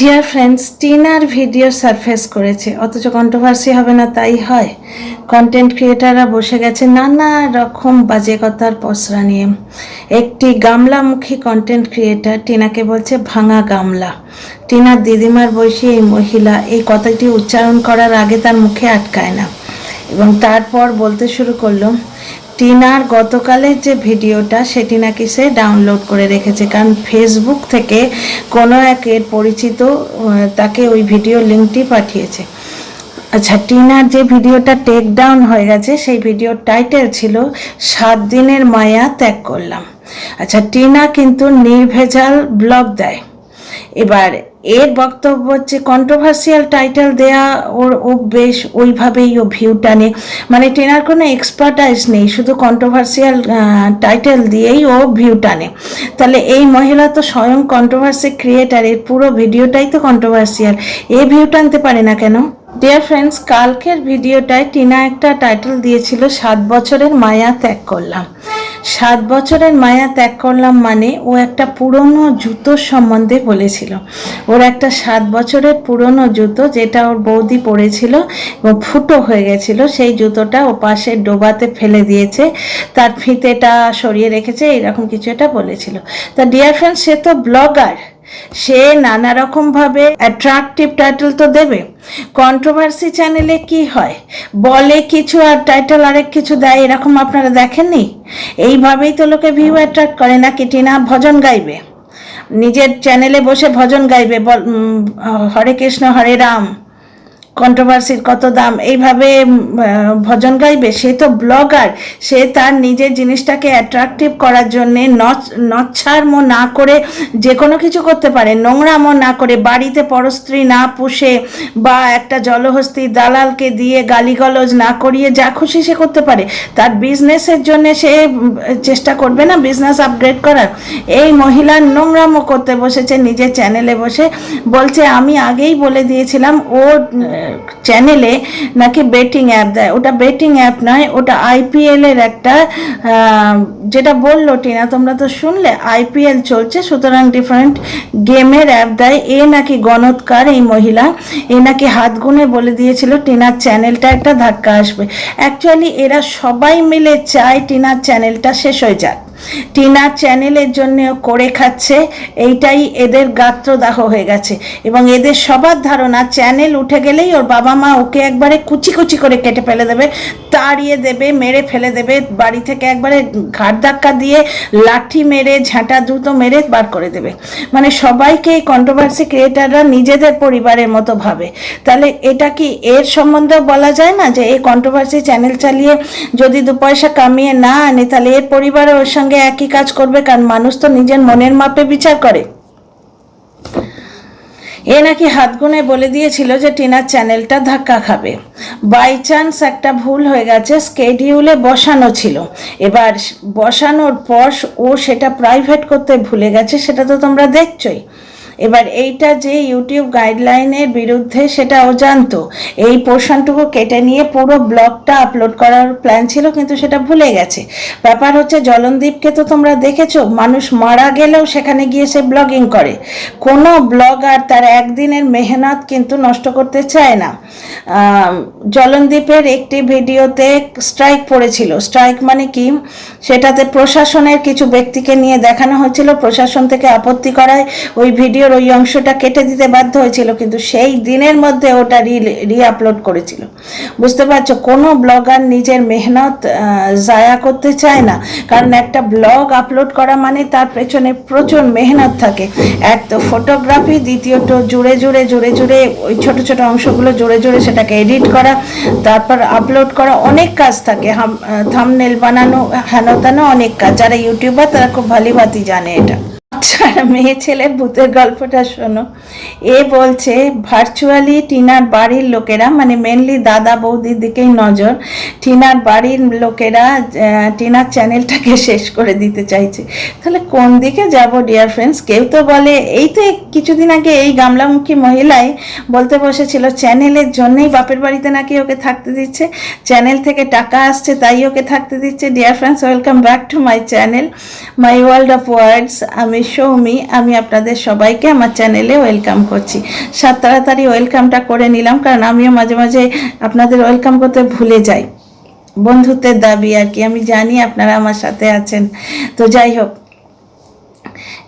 Dear friends, টিনার video surface করেছে, অথচ কন্ট্রোভার্সি হবে না তাই হয়। কন্টেন্ট ক্রিয়েটাররা বসে গেছে নানা রকম বাজে কথার পসরা নিয়ে। একটি গামলামুখী কন্টেন্ট ক্রিয়েটার টিনাকে বলছে ভাঙা গামলা। টিনার দিদিমার বয়সী এই মহিলা এই কথাটি উচ্চারণ করার আগে তার মুখে আটকায় না, এবং তারপর বলতে শুরু করলো টিনার গতকালের যে ভিডিওটা সেটি নাকি সে ডাউনলোড করে রেখেছে, কারণ ফেসবুক থেকে কোনো একের পরিচিত তাকে ওই ভিডিও লিঙ্কটি পাঠিয়েছে। আচ্ছা, টিনার যে ভিডিওটা টেক ডাউন হয়ে গেছে সেই ভিডিওর টাইটেল ছিল 7 দিনের মায়া ত্যাগ করলাম। আচ্ছা, টিনা কিন্তু নির্ভেজাল ব্লগ দেয়। এবার এর বক্তব্য হচ্ছে কন্ট্রোভার্সিয়াল টাইটেল দেয়া ওর অভ্যেস, ওইভাবেই ও ভিউ টানে। মানে টিনার কোনো এক্সপার্টাইজ নেই, শুধু কন্ট্রোভার্সিয়াল টাইটেল দিয়েই ও ভিউ টানে। তাহলে এই মহিলা তো স্বয়ং কন্ট্রোভার্সি ক্রিয়েটার, এর পুরো ভিডিওটাই তো কন্ট্রোভার্সিয়াল, এ ভিউ টানতে পারে না কেন? ডিয়ার ফ্রেন্ডস, কালকের ভিডিওটায় টিনা একটা টাইটেল দিয়েছিল 7 বছরের মায়া ত্যাগ করলাম। 7 বছরের মায়া ত্যাগ করলাম মানে ও একটা পুরনো জুতোর সম্বন্ধে বলেছিল। ওর একটা 7 বছরের পুরনো জুতো, যেটা ওর বৌদি পরেছিল এবং ফুটো হয়ে গেছিল, সেই জুতোটা ও পাশে ডোবাতে ফেলে দিয়েছে, তার ফিতেটা সরিয়ে রেখেছে, এরকম কিছু একটা বলেছিল। তা ডিয়ার ফ্রেন্ডস, সে তো ব্লগার, সে নানা রকমভাবে অ্যাট্রাকটিভ টাইটেল তো দেবে। কন্ট্রোভার্সি চ্যানেলে কি হয়, বলে কিছু আর টাইটেল আরেক কিছু দেয়, এরকম আপনারা দেখেননি? এইভাবেই তো লোকে ভিউ অ্যাট্রাক্ট করে। নাকি টিনা ভজন গাইবে, নিজের চ্যানেলে বসে ভজন গাইবে, হরে কৃষ্ণ হরে রাম, কন্ট্রোভার্সির কত দাম, এইভাবে ভজন গাইবে? সে তো ব্লগার, সে তার নিজের জিনিসটাকে অ্যাট্রাকটিভ করার জন্যে নচ্ছারমো না করে যে কোনো কিছু করতে পারে, নোংরামো না করে, বাড়িতে পরস্ত্রী না পুষে বা একটা জলহস্তি দালালকে দিয়ে গালিগলজ না করিয়ে যা খুশি সে করতে পারে। তার বিজনেসের জন্য সে চেষ্টা করবে না বিজনেস আপগ্রেড করার? এই মহিলা নোংরামো করতে বসেছে নিজের চ্যানেলে বসে, বলছে আমি আগেই বলে দিয়েছিলাম ও চ্যানেলে নাকি বেটিং অ্যাপ দেয়। ওটা বেটিং অ্যাপ নয়, ওটা আইপিএল এর একটা, যেটা বললো টিনা তোমরা তো শুনলে, আইপিএল চলছে, সুতরাং ডিফারেন্ট গেমের অ্যাপ দেয়। এ নাকি গণৎকার এই মহিলা, এ নাকি হাত গুনে বলে দিয়েছিল টিনার চ্যানেলটা একটা ধাক্কা আসবে। অ্যাকচুয়ালি এরা সবাই মিলে চায় টিনার চ্যানেলটা শেষ হয়ে যাক, টিনার চ্যানেলের জন্য করে খাচ্ছে, এইটাই এদের গাত্রদাহ হয়ে গেছে। এবং এদের সবার ধারণা চ্যানেল উঠে গেলেই ওর বাবা মা ওকে একবারে কুচি কুচি করে কেটে ফেলে দেবে, তাড়িয়ে দেবে, মেরে ফেলে দেবে, বাড়ি থেকে একবারে ঘাট ধাক্কা দিয়ে লাঠি মেরে ঝাঁটা দ্রুত মেরে বার করে দেবে। মানে সবাইকে এই কন্ট্রোভার্সি ক্রিয়েটাররা নিজেদের পরিবারের মতো ভাবে। তাহলে এটা কি এর সম্বন্ধেও বলা যায় না যে এই কন্ট্রোভার্সি চ্যানেল চালিয়ে যদি 2 পয়সা কামিয়ে না আনে, তাহলে এর পরিবারও ওর সঙ্গে একই কাজ করবে, কারণ মানুষ তো নিজের মনের মাপে বিচার করে। এ নাকি হাত গুনে বলে দিয়েছিল যে টিনার চ্যানেলটা ধাক্কা খাবে। বাই চান্স একটা ভুল হয়ে গেছে, স্কেডিউলে বসানো ছিল, এবার বসানোর পর ও সেটা প্রাইভেট করতে ভুলে গেছে, সেটা তো তোমরা দেখছোই। এবার এইটা যে ইউটিউব গাইডলাইনের বিরুদ্ধে সেটা ও জানতো, এই পোর্শনটুকু কেটে নিয়ে পুরো ব্লগটা আপলোড করার প্ল্যান ছিল, কিন্তু সেটা ভুলে গেছে। ব্যাপার হচ্ছে জলনদীপকে তো তোমরা দেখেছো, মানুষ মারা গেলেও সেখানে গিয়ে সে ব্লগিং করে। কোনো ব্লগার তার একদিনের মেহনত কিন্তু নষ্ট করতে চায় না। জলনদীপের একটি ভিডিওতে স্ট্রাইক পড়েছিল। স্ট্রাইক মানে কি, সেটাতে প্রশাসনের কিছু ব্যক্তিকে নিয়ে দেখানো হয়েছিল, প্রশাসন থেকে আপত্তি করায় ওই ভিডিওর ওই অংশটা কেটে দিতে বাধ্য হয়েছিল, কিন্তু সেই দিনের মধ্যে ওটা রি-আপলোড করেছিল। বুঝতে পারছো, কোনো ব্লগার নিজের মেহনত জায়া করতে চায় না, কারণ একটা ব্লগ আপলোড করা মানে তার পেছনে প্রচুর মেহনত থাকে। এক তো ফটোগ্রাফি, দ্বিতীয়ত জুড়ে জুড়ে জুড়ে জুড়ে ওই ছোট ছোট অংশগুলো জুড়ে জুড়ে সেটাকে এডিট করা, তারপর আপলোড করা, অনেক কাজ থাকে, থাম্বনেল বানানো, হেন তেন অনেক কাজ। যারা ইউটিউবার তারা খুব ভালোভাবেই জানে এটা। আচ্ছা, মেয়ে ছেলের ভূতের গল্পটা শোনো। এ বলছে ভার্চুয়ালি টিনার বাড়ির লোকেরা, মানে মেনলি দাদা বৌদির দিকেই নজর, টিনার বাড়ির লোকেরা টিনার চ্যানেলটাকে শেষ করে দিতে চাইছে। তাহলে কোন দিকে যাব ডিয়ার ফ্রেন্ডস? কেউ তো বলে, এই তো কিছুদিন আগে এই গামলামুখী মহিলাই বলতে বসেছিল চ্যানেলের জন্যই বাপের বাড়িতে নাকি ওকে থাকতে দিচ্ছে, চ্যানেল থেকে টাকা আসছে তাই ওকে থাকতে দিচ্ছে। Dear friends, welcome back to my channel, my world of words. আমি সৌমি, আমি আপনাদের সবাইকে আমার চ্যানেলে ওয়েলকাম করছি। তাড়াতাড়ি ওয়েলকামটা করে নিলাম, কারণ আমিও মাঝে মাঝে আপনাদের ওয়েলকাম করতে ভুলে যাই। বন্ধুত্বের দাবি আর কি, আমি জানি আপনারা আমার সাথে আছেন। তো যাই হোক,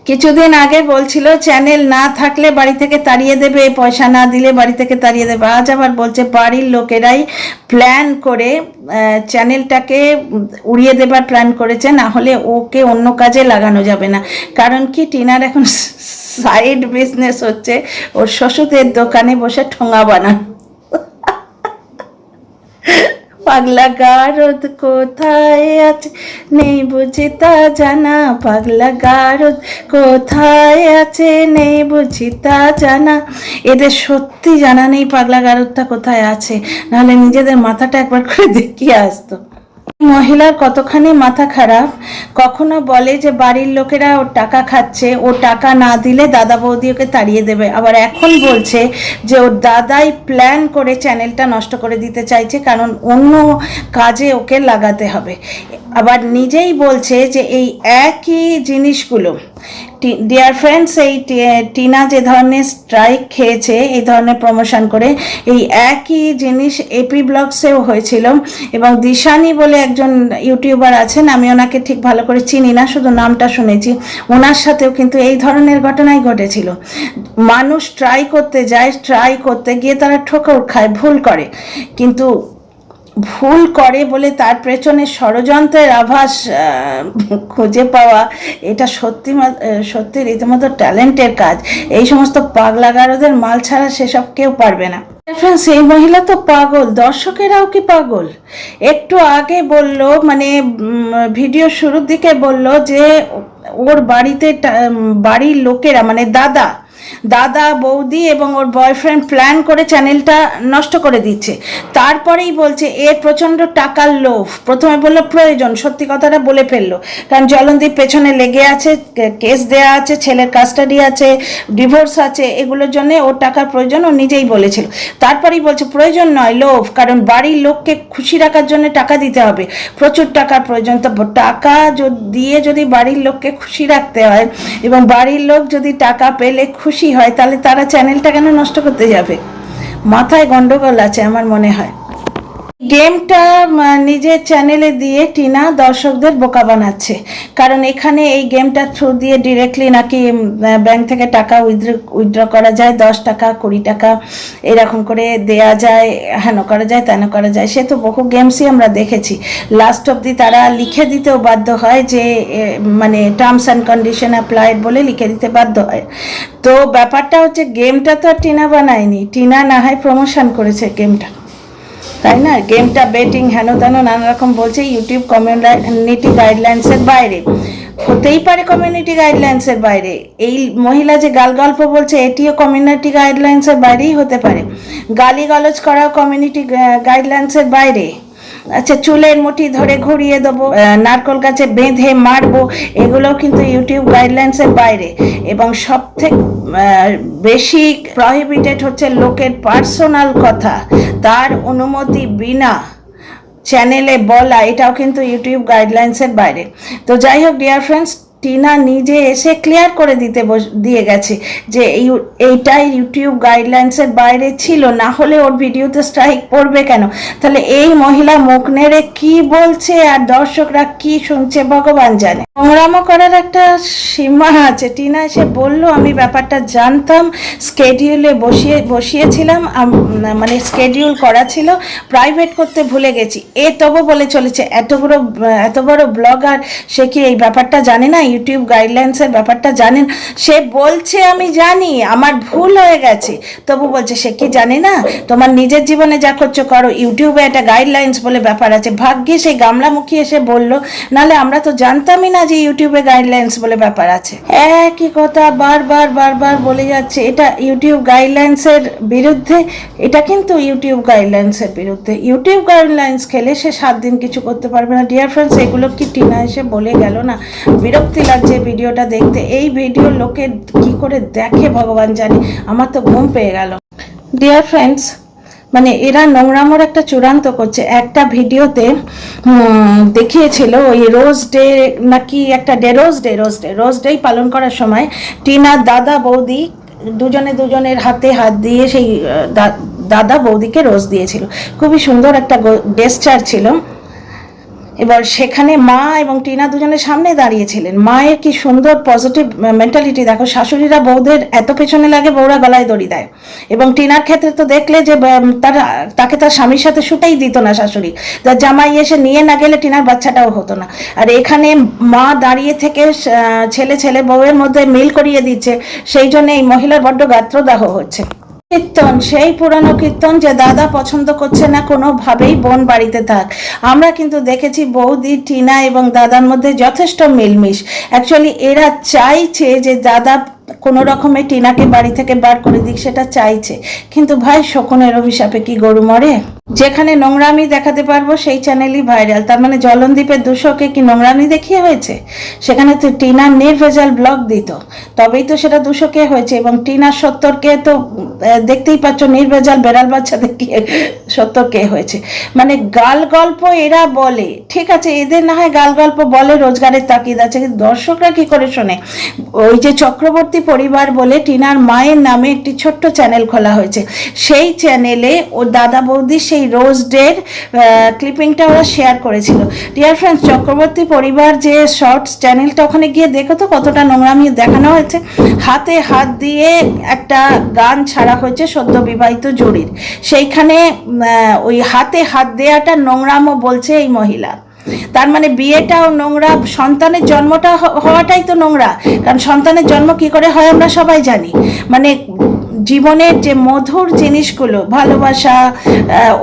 কিছুদিন আগে বলছিল চ্যানেল না থাকলে বাড়ি থেকে তাড়িয়ে দেবে, পয়সা না দিলে বাড়ি থেকে তাড়িয়ে দেবে। আজ আবার বলছে বাড়ির লোকেরাই প্ল্যান করে চ্যানেলটাকে উড়িয়ে দেবার প্ল্যান করেছে, না হলে ওকে অন্য কাজে লাগানো যাবে না। কারণ কি, টিনার এখন সাইড বিজনেস হচ্ছে ওর শ্বশুরের দোকানে বসে ঠোঙা বানানো। পাগলা গারদ কোথায় আছে নেই বুঝি তা জানা, পাগলা গারদ কোথায় আছে নেই বুঝি তা জানা। এদের সত্যি জানা নেই পাগলা গারদটা কোথায় আছে, নাহলে নিজেদের মাথাটা একবার করে দেখিয়ে আসতো। মহিলার কতখানি মাথা খারাপ, কখনো বলে যে বাড়ির লোকেরা ওর টাকা খাচ্ছে, ও টাকা না দিলে দাদা বৌদি ওকে তাড়িয়ে দেবে, আবার এখন বলছে যে ওর দাদাই প্ল্যান করে চ্যানেলটা নষ্ট করে দিতে চাইছে, কারণ অন্য কাজে ওকে লাগাতে হবে। আবার নিজেই বলছে যে এই একই জিনিসগুলো, ডিয়ার ফ্রেন্ডস, এই টিনা যে ধরনের স্ট্রাইক খেয়েছে এই ধরনের প্রমোশন করে, এই একই জিনিস এপি ব্লগসেও হয়েছিল। এবং দিশানি বলে একজন ইউটিউবার আছেন, আমি ওনাকে ঠিক ভালো করে চিনি না, শুধু নামটা শুনেছি, ওনার সাথেও কিন্তু এই ধরনের ঘটনাই ঘটেছিল। মানুষ ট্রাই করতে যায়, ট্রাই করতে গিয়ে তারা ঠোকর খায়, ভুল করে, কিন্তু ভুল করে বলে তার পেছনে ষড়যন্ত্রের আভাস খুঁজে পাওয়া, এটা সত্যি সত্যি রীতিমতো ট্যালেন্টের কাজ। এই সমস্ত পাগলাগারদের মাল ছাড়া সেসব কেউ পারবে না। ফ্রেন্ডস, এই মহিলা তো পাগল, দর্শকেরাও কি পাগল? একটু আগে বলল, মানে ভিডিও শুরুর দিকে বলল যে ওর বাড়িতে বাড়ির লোকেরা, মানে দাদা বৌদি এবং ওর বয়ফ্রেন্ড প্ল্যান করে চ্যানেলটা নষ্ট করে দিচ্ছে। তারপরেই বলছে এর প্রচণ্ড টাকার লোভ। প্রথমে বললো প্রয়োজন, সত্যি কথাটা বলে ফেললো, কারণ জলনদীপ পেছনে লেগে আছে, কেস দেয়া আছে, ছেলের কাস্টাডি আছে, ডিভোর্স আছে, এগুলোর জন্য ওর টাকার প্রয়োজন, ও নিজেই বলেছিল। তারপরেই বলছে প্রয়োজন নয়, লোভ, কারণ বাড়ির লোককে খুশি রাখার জন্য টাকা দিতে হবে, প্রচুর টাকার প্রয়োজন। তো টাকা দিয়ে যদি বাড়ির লোককে খুশি রাখতে হয় এবং বাড়ির লোক যদি টাকা পেলে খুশি হয়, তাহলে তারা চ্যানেলটা কেন নষ্ট করতে যাবে? মাথায় গন্ডগোল আছে আমার মনে হয়। গেমটা নিজের চ্যানেলে দিয়ে টিনা দর্শকদের বোকা বানাচ্ছে, কারণ এখানে এই গেমটার থ্রু দিয়ে ডিরেক্টলি নাকি ব্যাংক থেকে টাকা উইথড্র করা যায়, 10 টাকা 20 টাকা এরকম করে দেয়া যায়, হেন করা যায় তেন করা যায়। সে তো বহু গেমসই আমরা দেখেছি, লাস্ট অবধি তারা লিখে দিতেও বাধ্য হয় যে মানে টার্মস অ্যান্ড কন্ডিশন অ্যাপ্লাইড বলে লিখে দিতে বাধ্য হয়। তো ব্যাপারটা হচ্ছে গেমটা তো আর টিনা বানায়নি, টিনা না হয় প্রমোশন করেছে গেমটা, তাই না? গেমটা বেটিং হেন তেন নানা রকম বলছে, ইউটিউব কমিউনিটি গাইডলাইন্সের বাইরে হতেই পারে, কমিউনিটি গাইডলাইন্সের বাইরে। এই মহিলা যে গল্প বলছে এটিও কমিউনিটি গাইডলাইন্সের বাইরেই হতে পারে। গালিগালাজ করাও কমিউনিটি গাইডলাইন্সের বাইরে। আচ্ছা, চুলের মুঠি ধরে ঘুরিয়ে দেবো, নারকল গাছে বেঁধে মারবো, এগুলোও কিন্তু ইউটিউব গাইডলাইন্সের বাইরে। এবং সবথেকে বেশি প্রহিবিটেড হচ্ছে লোকের পার্সোনাল কথা তার অনুমতি বিনা চ্যানেলে বলা, এটাও কিন্তু ইউটিউব গাইডলাইন্সের বাইরে। তো যাই হোক ডিয়ার ফ্রেন্ডস, টিনা নিজে এসে ক্লিয়ার করে দিয়ে গেছে যে এইটাই ইউটিউব গাইডলাইন্সের বাইরে ছিল, না হলে ওর ভিডিওতে স্ট্রাইক পড়বে কেন? তাহলে এই মহিলা মুখ নেড়ে কি বলছে আর দর্শকরা কি শুনছে ভগবান জানে। সংগ্রাম করার একটা সীমা আছে। টিনা এসে বললো আমি ব্যাপারটা জানতাম, স্কেডিউলে বসিয়েছিলাম, মানে স্কেডিউল করা ছিল, প্রাইভেট করতে ভুলে গেছি। তবু বলে চলেছে এত বড় ব্লগার, সে কি এই ব্যাপারটা জানে না, ইউটিউব গাইডলাইন্সের ব্যাপারটা জানেন? সে বলছে আমি জানি, আমার ভুল হয়ে গেছে, তবু বলছে সে কি জানে না? তোমার নিজের জীবনে যা করছো করো, ইউটিউবে একটা গাইডলাইন্স বলে ব্যাপার আছে। ভাগ্যে সেই গামলামুখী এসে বললো, নাহলে আমরা তো জানতামই না যে ইউটিউবে গাইডলাইন্স বলে ব্যাপার আছে। একই কথা বারবার বলে যাচ্ছে, এটা ইউটিউব গাইডলাইন্সের বিরুদ্ধে, এটা কিন্তু ইউটিউব গাইডলাইন্সের বিরুদ্ধে। ইউটিউব গাইডলাইন্স খেলে সে 7 দিন কিছু করতে পারবে না। ডিয়ার ফ্রেন্ডস, এগুলো কি টিনা এসে বলে গেল না? বিরক্তি লাগছে ভিডিওটা দেখতে। এই ভিডিও লোকে কি করে দেখে ভগবান জানে, আমার তো ঘুম পেয়ে গেল। ডিয়ার ফ্রেন্ডস, মানে এরা নোংরামোর একটা চূড়ান্ত করছে। একটা ভিডিওতে দেখিয়েছিল ওই রোজ ডে নাকি একটা ডে, রোজ ডে পালন করার সময় টিনার দাদা বৌদি দুজনের হাতে হাত দিয়ে সেই দাদা বৌদিকে রোজ দিয়েছিল। খুবই সুন্দর একটা গেস্টার ছিল। এবার সেখানে মা এবং টিনা দুজনের সামনে দাঁড়িয়েছিলেন। মায়ের কি সুন্দর পজিটিভ মেন্টালিটি দেখো, শাশুড়িরা বউদের এত পেছনে লাগে, বউরা গলায় দড়ি দেয়। এবং টিনার ক্ষেত্রে তো দেখলে যে তাকে তার স্বামীর সাথে শুটেই দিত না শাশুড়ি, তার জামাই এসে নিয়ে না গেলে টিনার বাচ্চাটাও হতো না। আর এখানে মা দাঁড়িয়ে থেকে ছেলে বউয়ের মধ্যে মিল করিয়ে দিচ্ছে, সেই জন্য এই মহিলার বড্ড গাত্রদাহ হচ্ছে। কীর্তন, সেই পুরানো কীর্তন যে দাদা পছন্দ করছে না কোনোভাবেই বোন বাড়িতে থাক। আমরা কিন্তু দেখেছি বৌদি টিনা এবং দাদার মধ্যে যথেষ্ট মিলমিশ। অ্যাকচুয়ালি এরা চাইছে যে দাদা কোনো রকমে টিনাকে বাড়ি থেকে বার করে দিক, সেটা চাইছে। কিন্তু ভাই, শকুনের অভিশাপে কি গরু মরে? যেখানে নোংরামি দেখাতে পারবো সেই চ্যানেলই ভাইরাল। তার মানে জলনদীপের দুশোকে কি নোংরামি দেখিয়ে হয়েছে? সেখানে তো টিনার নির্ভেজাল ব্লগ দিত, তবেই তো সেটা দুশোকে হয়েছে। এবং টিনার সত্তরকে তো দেখতেই পাচ্ছ নির্ভেজাল বেড়াল বাচ্চা দেখিয়ে সত্তরকে হয়েছে। মানে গাল গল্প এরা বলে, ঠিক আছে, এদের না হয় গাল গল্প বলে, রোজগারের তাকিদ আছে, কিন্তু দর্শকরা কি করে শোনে? ওই যে চক্রবর্তী পরিবার বলে টিনার মায়ের নামে একটি ছোট্ট চ্যানেল খোলা হয়েছে, সেই চ্যানেলে ও দাদা বৌদি সেই রোজ ডের ক্লিপিংটা ওরা শেয়ার করেছিল। ডিয়ার ফ্রেন্ডস, চক্রবর্তী পরিবার যে শর্টস চ্যানেলটা, ওখানে গিয়ে দেখো তো কতটা নোংরামি দেখানো হয়েছে। হাতে হাত দিয়ে একটা গান ছাড়া হয়েছে সদ্য বিবাহিত জুরির, সেইখানে ওই হাতে হাত দেওয়াটা নোংরামও বলছে এই মহিলা। তার মানে বিয়েটাও নোংরা, সন্তানের জন্মটা হওয়াটাই তো নোংরা। কারণ সন্তানের জন্ম কি করে হয় আমরা সবাই জানি। মানে জীবনের যে মধুর জিনিসগুলো, ভালোবাসা,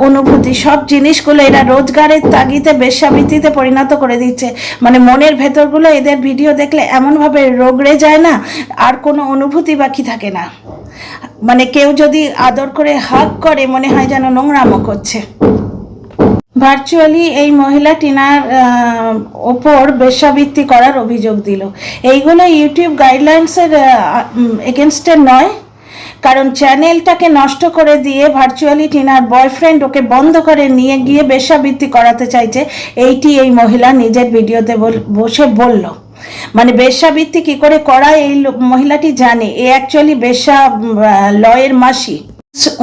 অনুভূতি, সব জিনিসগুলো এরা রোজগারের তাগিদে বেশ্যাবৃত্তিতে পরিণত করে দিচ্ছে। মানে মনের ভেতরগুলো এদের ভিডিও দেখলে এমনভাবে রোগড়ে যায় না, আর কোনো অনুভূতি বাকি থাকে না। মানে কেউ যদি আদর করে হাগ করে মনে হয় যেন নোংরামো করছে। ভার্চুয়ালি এই মহিলা টিনার ওপর বেশ্যাবৃত্তি করার অভিযোগ দিল। এইগুলো ইউটিউব গাইডলাইন্সের এগেনস্টে নয়, কারণ চ্যানেলটাকে নষ্ট করে দিয়ে ভার্চুয়ালি টিনার বয়ফ্রেন্ড ওকে বন্ধ করে নিয়ে গিয়ে বেশ্যাবৃত্তি করাতে চাইছে, এইটি এই মহিলা নিজের ভিডিওতে বসে বলল। মানে বেশ্যাবৃত্তি কি করে করা এই মহিলাটি জানে। এ অ্যাকচুয়ালি বেশ্যা লয়ের মাসি।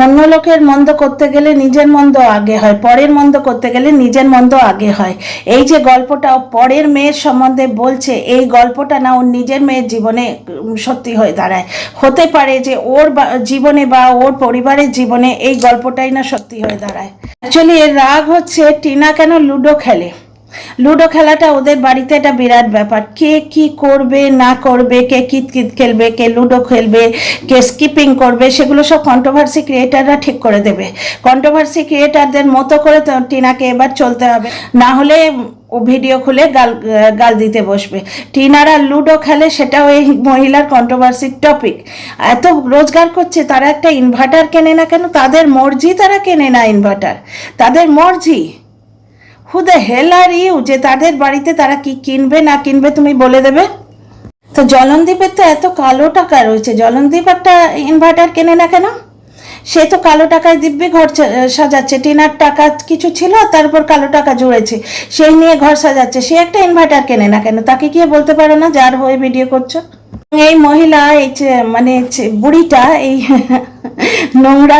অন্য লোকের মন্দ করতে গেলে নিজের মন্দ আগে হয়, পরের মন্দ করতে গেলে নিজের মন্দ আগে হয়। এই যে গল্পটা পরের মেয়ের সম্বন্ধে বলছে, এই গল্পটা না ওর নিজের মেয়ের জীবনে সত্যি হয়ে দাঁড়ায়। হতে পারে যে ওর জীবনে বা ওর পরিবারের জীবনে এই গল্পটাই না সত্যি হয়ে দাঁড়ায়। অ্যাকচুয়ালি এর রাগ হচ্ছে টিনা কেন লুডো খেলে। লুডো খেলাটা ওদের বাড়িতে একটা বিরাট ব্যাপার। কে কি করবে না করবে, কে কিতকিত খেলবে, কে লুডো খেলবে, কে স্কিপিং করবে, সেগুলো সব কন্ট্রোভার্সি ক্রিয়েটাররা ঠিক করে দেবে। কন্ট্রোভার্সি ক্রিয়েটারদের মতো করে তো টিনাকে এবার চলতে হবে, না হলে ও ভিডিও খুলে গাল দিতে বসবে। টিনারা লুডো খেলে, সেটাও এই মহিলার কন্ট্রোভার্সির টপিক। এত রোজগার করছে, তারা একটা ইনভার্টার কেনে না কেন? তাদের মর্জি, তারা কেনে না ইনভার্টার, তাদের মর্জি। Who the hell are you যে তাদের বাড়িতে তারা কি কিনবে না কিনবে তুমি বলে দেবে? তো জলনদীপের তো এত কালো টাকা রয়েছে, জলনদীপ একটা ইনভার্টার কেনে না কেন? সে তো কালো টাকায় দিব্যি ঘর সাজাচ্ছে। টিনার টাকা কিছু ছিল, তারপর কালো টাকা জুড়েছে, সেই নিয়ে ঘর সাজাচ্ছে। সে একটা ইনভার্টার কেনে না কেন? তাকে গিয়ে বলতে পারো না যার হয়ে ভিডিও করছো? এই মহিলা, এই মানে বুড়িটা, এই নোংরা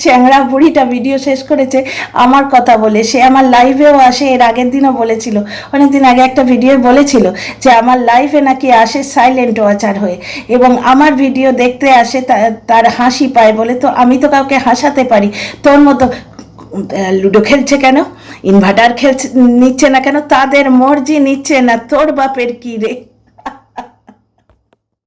চ্যাংড়া বুড়িটা ভিডিও শেষ করেছে আমার কথা বলে। সে আমার লাইভেও আসে, এর আগের দিনও বলেছিল, অনেকদিন আগে একটা ভিডিও বলেছিল যে আমার লাইভে নাকি আসে সাইলেন্ট ওয়াচার হয়ে, এবং আমার ভিডিও দেখতে আসে, তার হাসি পায় বলে। তো আমি তো কাউকে হাসাতে পারি, তোর মতো লুডো খেলছে কেন, ইনভার্টার নিচ্ছে না কেন? তাদের মর্জি নিচ্ছে না, তোর বাপের কি রে?